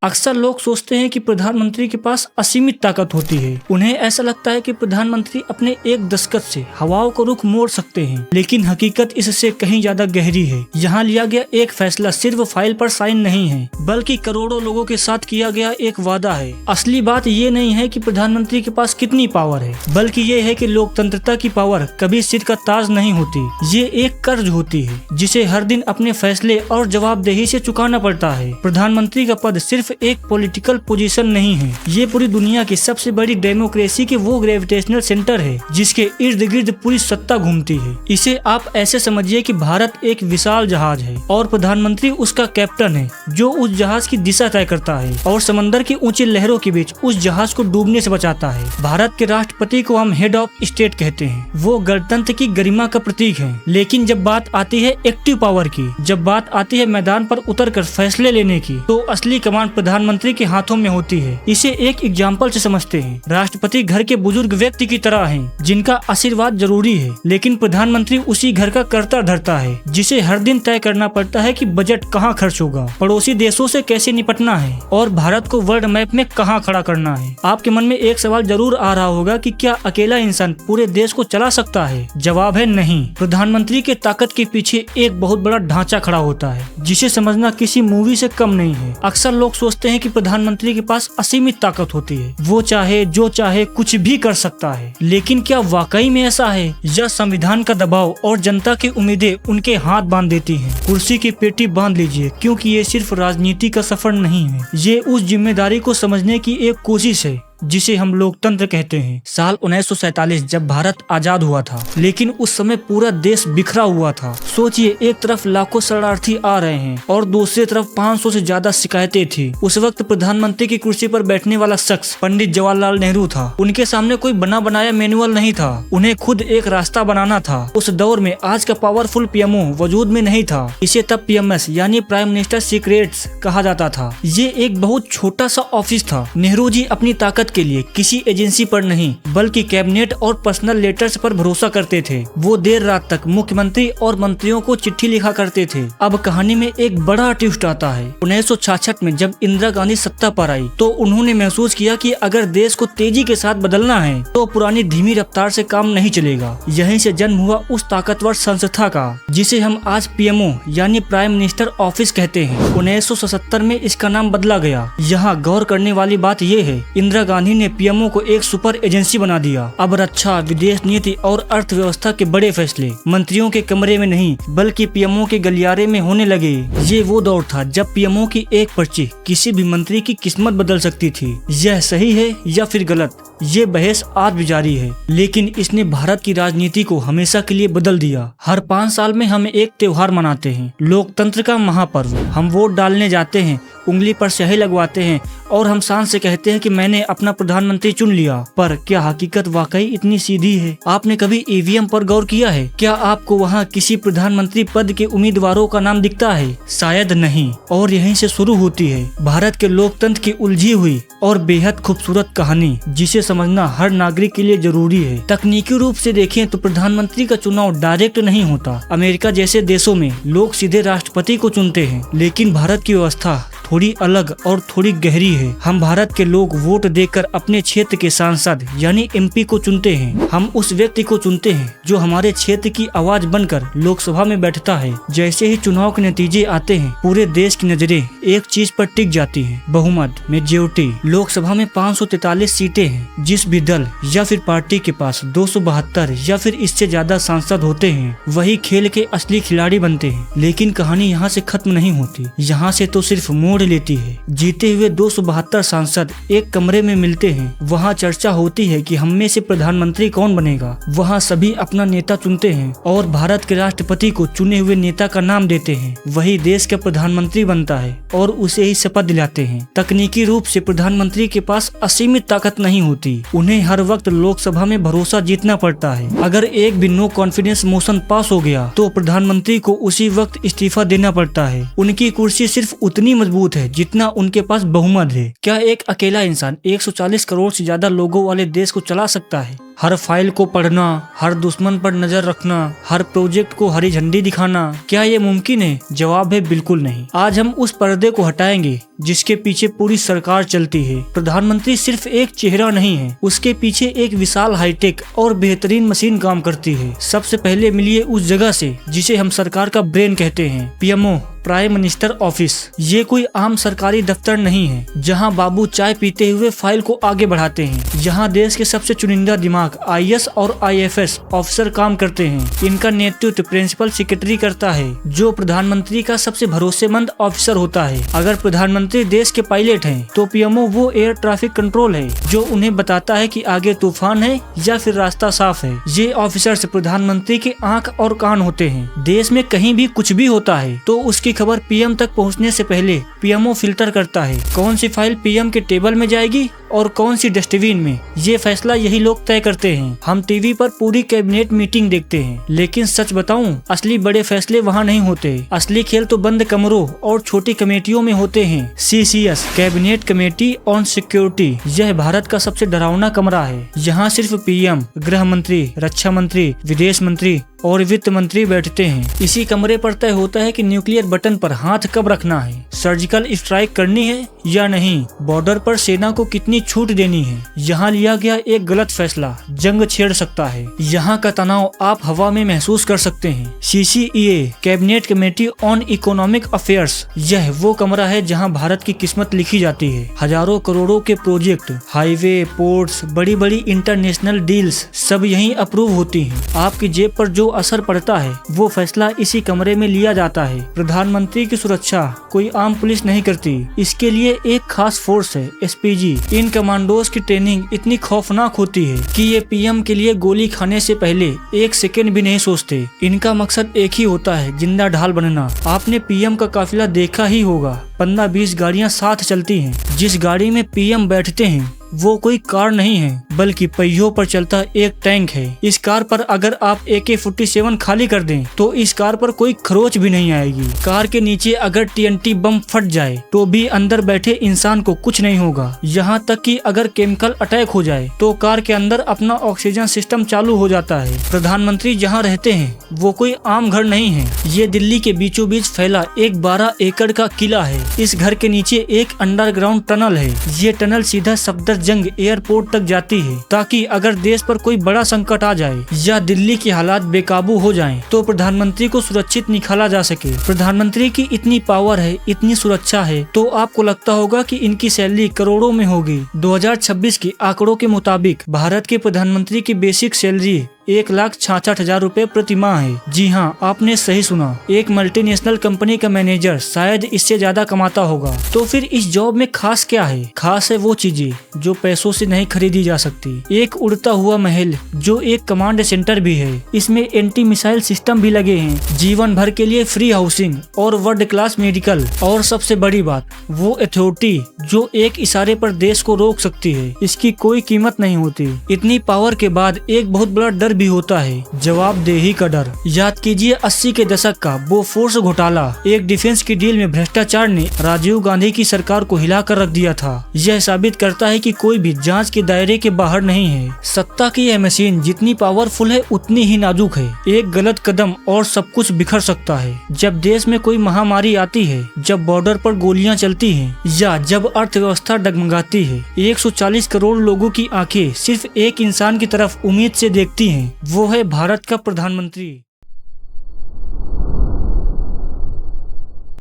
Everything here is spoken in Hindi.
अक्सर लोग सोचते हैं कि प्रधानमंत्री के पास असीमित ताकत होती है। उन्हें ऐसा लगता है कि प्रधानमंत्री अपने एक दस्तखत से हवाओं को रुख मोड़ सकते हैं, लेकिन हकीकत इससे कहीं ज्यादा गहरी है। यहाँ लिया गया एक फैसला सिर्फ फाइल पर साइन नहीं है, बल्कि करोड़ों लोगों के साथ किया गया एक वादा है। असली बात ये नहीं है कि प्रधानमंत्री के पास कितनी पावर है, बल्कि ये है कि लोकतंत्रता की पावर कभी सिर का ताज नहीं होती। ये एक कर्ज होती है जिसे हर दिन अपने फैसले और जवाबदेही से चुकाना पड़ता है। प्रधानमंत्री का पद सिर्फ एक पॉलिटिकल पोजीशन नहीं है, ये पूरी दुनिया की सबसे बड़ी डेमोक्रेसी के वो ग्रेविटेशनल सेंटर है जिसके इर्द गिर्द पूरी सत्ता घूमती है। इसे आप ऐसे समझिए कि भारत एक विशाल जहाज है और प्रधानमंत्री उसका कैप्टन है, जो उस जहाज की दिशा तय करता है और समंदर की ऊंची लहरों के बीच उस जहाज को डूबने से बचाता है। भारत के राष्ट्रपति को हम हेड ऑफ स्टेट कहते हैं। वो गणतंत्र की गरिमा का प्रतीक है। लेकिन जब बात आती है एक्टिव पावर की, जब बात आती है मैदान पर उतरकर फैसले लेने की, तो असली कमान प्रधानमंत्री के हाथों में होती है। इसे एक एग्जाम्पल से समझते हैं। राष्ट्रपति घर के बुजुर्ग व्यक्ति की तरह हैं, जिनका आशीर्वाद जरूरी है, लेकिन प्रधानमंत्री उसी घर का कर्ता धर्ता है, जिसे हर दिन तय करना पड़ता है कि बजट कहाँ खर्च होगा, पड़ोसी देशों से कैसे निपटना है और भारत को वर्ल्ड मैप में कहाँ खड़ा करना है। आपके मन में एक सवाल जरूर आ रहा होगा कि क्या अकेला इंसान पूरे देश को चला सकता है? जवाब है नहीं। प्रधानमंत्री के ताकत के पीछे एक बहुत बड़ा ढांचा खड़ा होता है, जिसे समझना किसी मूवी से कम नहीं है। अक्सर लोग सोचते हैं कि प्रधानमंत्री के पास असीमित ताकत होती है, वो चाहे जो चाहे कुछ भी कर सकता है। लेकिन क्या वाकई में ऐसा है, या संविधान का दबाव और जनता की उम्मीदें उनके हाथ बांध देती हैं? कुर्सी की पेटी बांध लीजिए, क्योंकि ये सिर्फ राजनीति का सफर नहीं है, ये उस जिम्मेदारी को समझने की एक कोशिश है जिसे हम लोकतंत्र कहते हैं। साल 1947 जब भारत आजाद हुआ था, लेकिन उस समय पूरा देश बिखरा हुआ था। सोचिए, एक तरफ लाखों शरणार्थी आ रहे हैं और दूसरी तरफ 500 से ज्यादा शिकायतें थी। उस वक्त प्रधानमंत्री की कुर्सी पर बैठने वाला शख्स पंडित जवाहरलाल नेहरू था। उनके सामने कोई बना बनाया मैनुअल नहीं था, उन्हें खुद एक रास्ता बनाना था। उस दौर में आज का पावरफुल पीएमओ वजूद में नहीं था। इसे तब पीएमएस यानी प्राइम मिनिस्टर सीक्रेट्स कहा जाता था। ये एक बहुत छोटा सा ऑफिस था। नेहरू जी अपनी ताकत के लिए किसी एजेंसी पर नहीं, बल्कि कैबिनेट और पर्सनल लेटर्स पर भरोसा करते थे। वो देर रात तक मुख्यमंत्री और मंत्रियों को चिट्ठी लिखा करते थे। अब कहानी में एक बड़ा ट्विस्ट आता है। 1966 में जब इंदिरा गांधी सत्ता पर आई, तो उन्होंने महसूस किया कि अगर देश को तेजी के साथ बदलना है, तो पुरानी धीमी रफ्तार से काम नहीं चलेगा। यहीं से जन्म हुआ उस ताकतवर संस्था का, जिसे हम आज पीएमओ यानी प्राइम मिनिस्टर ऑफिस कहते हैं। 1977 में इसका नाम बदला गया। यहाँ गौर करने वाली बात यह है, इंदिरा गांधी ने पीएमओ को एक सुपर एजेंसी बना दिया। अब रक्षा, विदेश नीति और अर्थव्यवस्था के बड़े फैसले मंत्रियों के कमरे में नहीं, बल्कि पीएमओ के गलियारे में होने लगे। ये वो दौर था जब पीएमओ की एक पर्ची किसी भी मंत्री की किस्मत बदल सकती थी। यह सही है या फिर गलत, ये बहस आज भी जारी है, लेकिन इसने भारत की राजनीति को हमेशा के लिए बदल दिया। हर 5 साल में हम एक त्योहार मनाते हैं, लोकतंत्र का महापर्व। हम वोट डालने जाते हैं, उंगली पर स्याही लगवाते हैं और हम शान से कहते हैं कि मैंने अपना प्रधानमंत्री चुन लिया। पर क्या हकीकत वाकई इतनी सीधी है? आपने कभी ईवीएम पर गौर किया है? क्या आपको वहाँ किसी प्रधानमंत्री पद के उम्मीदवारों का नाम दिखता है? शायद नहीं। और यहीं से शुरू होती है भारत के लोकतंत्र की उलझी हुई और बेहद खूबसूरत कहानी, जिसे समझना हर नागरिक के लिए जरूरी है। तकनीकी रूप से देखें तो प्रधानमंत्री का चुनाव डायरेक्ट नहीं होता। अमेरिका जैसे देशों में लोग सीधे राष्ट्रपति को चुनते हैं, लेकिन भारत की व्यवस्था थोड़ी अलग और थोड़ी गहरी है। हम भारत के लोग वोट देकर अपने क्षेत्र के सांसद यानी एमपी को चुनते हैं। हम उस व्यक्ति को चुनते हैं जो हमारे क्षेत्र की आवाज बनकर लोकसभा में बैठता है। जैसे ही चुनाव के नतीजे आते हैं, पूरे देश की नजरें एक चीज पर टिक जाती हैं, बहुमत, मेजॉरिटी। लोकसभा में 543 सीटें हैं। जिस भी दल या फिर पार्टी के पास 272 या फिर इससे ज्यादा सांसद होते हैं, वही खेल के असली खिलाड़ी बनते हैं। लेकिन कहानी यहाँ से खत्म नहीं होती। यहाँ से तो सिर्फ मोड़ लेती है। जीते हुए 272 सांसद एक कमरे में मिलते हैं। वहाँ चर्चा होती है कि हम में से प्रधानमंत्री कौन बनेगा। वहाँ सभी अपना नेता चुनते हैं और भारत के राष्ट्रपति को चुने हुए नेता का नाम देते हैं। वही देश का प्रधानमंत्री बनता है और उसे ही शपथ दिलाते हैं। तकनीकी रूप से प्रधानमंत्री के पास असीमित ताकत नहीं होती। उन्हें हर वक्त लोकसभा में भरोसा जीतना पड़ता है। अगर एक भी नो कॉन्फिडेंस मोशन पास हो गया, तो प्रधानमंत्री को उसी वक्त इस्तीफा देना पड़ता है। उनकी कुर्सी सिर्फ उतनी मजबूत है जितना उनके पास बहुमत है। क्या एक अकेला इंसान 140 करोड़ से ज्यादा लोगों वाले देश को चला सकता है? हर फाइल को पढ़ना, हर दुश्मन पर नजर रखना, हर प्रोजेक्ट को हरी झंडी दिखाना, क्या ये मुमकिन है? जवाब है बिल्कुल नहीं। आज हम उस पर्दे को हटाएंगे जिसके पीछे पूरी सरकार चलती है। प्रधानमंत्री सिर्फ एक चेहरा नहीं है, उसके पीछे एक विशाल हाईटेक और बेहतरीन मशीन काम करती है। सबसे पहले मिलिए उस जगह से जिसे हम सरकार का ब्रेन कहते हैं, पीएमओ, प्राइम मिनिस्टर ऑफिस। ये कोई आम सरकारी दफ्तर नहीं है जहां बाबू चाय पीते हुए फाइल को आगे बढ़ाते हैं। यहाँ देश के सबसे चुनिंदा दिमाग आईएएस और आईएफएस ऑफिसर काम करते हैं। इनका नेतृत्व प्रिंसिपल सेक्रेटरी करता है, जो प्रधानमंत्री का सबसे भरोसेमंद ऑफिसर होता है। अगर प्रधानमंत्री देश के पायलट हैं, तो पीएमओ वो एयर ट्रैफिक कंट्रोल है जो उन्हें बताता है कि आगे तूफान है या फिर रास्ता साफ है। ये ऑफिसर्स प्रधानमंत्री की आंख और कान होते हैं। देश में कहीं भी कुछ भी होता है तो उसकी खबर पीएम तक पहुंचने से पहले पीएमओ फिल्टर करता है कौन सी फाइल पीएम के टेबल में जाएगी और कौन सी डस्टबिन में। ये फैसला यही लोग तय करते हैं। हम टीवी पर पूरी कैबिनेट मीटिंग देखते हैं, लेकिन सच बताऊं, असली बड़े फैसले वहाँ नहीं होते। असली खेल तो बंद कमरों और छोटी कमेटियों में होते हैं। CCS, cabinet committee on security, यह भारत का सबसे डरावना कमरा है। यहाँ सिर्फ पीएम, गृह मंत्री, रक्षा मंत्री, विदेश मंत्री और वित्त मंत्री बैठते हैं। इसी कमरे पर तय होता है कि न्यूक्लियर बटन पर हाथ कब रखना है, सर्जिकल स्ट्राइक करनी है या नहीं, बॉर्डर पर सेना को कितनी छूट देनी है। यहाँ लिया गया एक गलत फैसला जंग छेड़ सकता है। यहाँ का तनाव आप हवा में महसूस कर सकते हैं। CCEA, cabinet committee on economic affairs, यह वो कमरा है जहाँ भारत की किस्मत लिखी जाती है। हजारों करोड़ों के प्रोजेक्ट, हाईवे, पोर्ट्स, बड़ी बड़ी इंटरनेशनल डील्स सब यहीं अप्रूव होती हैं। आपकी जेब पर जो असर पड़ता है वो फैसला इसी कमरे में लिया जाता है। प्रधानमंत्री की सुरक्षा कोई आम पुलिस नहीं करती, इसके लिए एक खास फोर्स है, एसपीजी। इन कमांडोज की ट्रेनिंग इतनी खौफनाक होती है कि ये पीएम के लिए गोली खाने से पहले एक सेकंड भी नहीं सोचते। इनका मकसद एक ही होता है, जिंदा ढाल बनना। आपने पीएम का काफिला देखा ही होगा, 15-20 गाड़ियां साथ चलती हैं। जिस गाड़ी में पीएम बैठते हैं वो कोई कार नहीं है, बल्कि पहियों पर चलता एक टैंक है। इस कार पर अगर आप AK-47 खाली कर दें तो इस कार पर कोई खरोच भी नहीं आएगी। कार के नीचे अगर TNT बम फट जाए तो भी अंदर बैठे इंसान को कुछ नहीं होगा। यहाँ तक कि अगर केमिकल अटैक हो जाए तो कार के अंदर अपना ऑक्सीजन सिस्टम चालू हो जाता है। प्रधानमंत्री जहाँ रहते हैं वो कोई आम घर नहीं है। ये दिल्ली के बीचों बीच फैला एक 12 एकड़ का किला है। इस घर के नीचे एक अंडरग्राउंड टनल है। ये टनल सीधा सफदरजंग एयरपोर्ट तक जाती है, ताकि अगर देश पर कोई बड़ा संकट आ जाए या दिल्ली के हालात बेकाबू हो जाएं, तो प्रधानमंत्री को सुरक्षित निकाला जा सके। प्रधानमंत्री की इतनी पावर है, इतनी सुरक्षा है, तो आपको लगता होगा कि इनकी सैलरी करोड़ों में होगी। 2026 के आंकड़ों के मुताबिक भारत के प्रधानमंत्री की बेसिक सैलरी 1,66,000 रुपए प्रति माह है। जी हाँ, आपने सही सुना, एक मल्टीनेशनल कंपनी का मैनेजर शायद इससे ज्यादा कमाता होगा। तो फिर इस जॉब में खास क्या है? खास है वो चीजें जो पैसों से नहीं खरीदी जा सकती। एक उड़ता हुआ महल जो एक कमांड सेंटर भी है, इसमें एंटी मिसाइल सिस्टम भी लगे हैं, जीवन भर के लिए फ्री हाउसिंग और वर्ल्ड क्लास मेडिकल, और सबसे बड़ी बात वो अथॉरिटी जो एक इशारे पर देश को रोक सकती है। इसकी कोई कीमत नहीं होती। इतनी पावर के बाद एक बहुत बड़ा डर भी होता है, जवाबदेही का डर। याद कीजिए 80 के दशक का बोफोर्स घोटाला। एक डिफेंस की डील में भ्रष्टाचार ने राजीव गांधी की सरकार को हिलाकर रख दिया था। यह साबित करता है कि कोई भी जांच के दायरे के बाहर नहीं है। सत्ता की यह मशीन जितनी पावरफुल है उतनी ही नाजुक है। एक गलत कदम और सब कुछ बिखर सकता है। जब देश में कोई महामारी आती है, जब बॉर्डर पर गोलियां चलती हैं, या जब अर्थव्यवस्था डगमगाती है, 140 करोड़ लोगों की आंखें सिर्फ एक इंसान की तरफ उम्मीद से देखती हैं। वो है भारत का प्रधानमंत्री।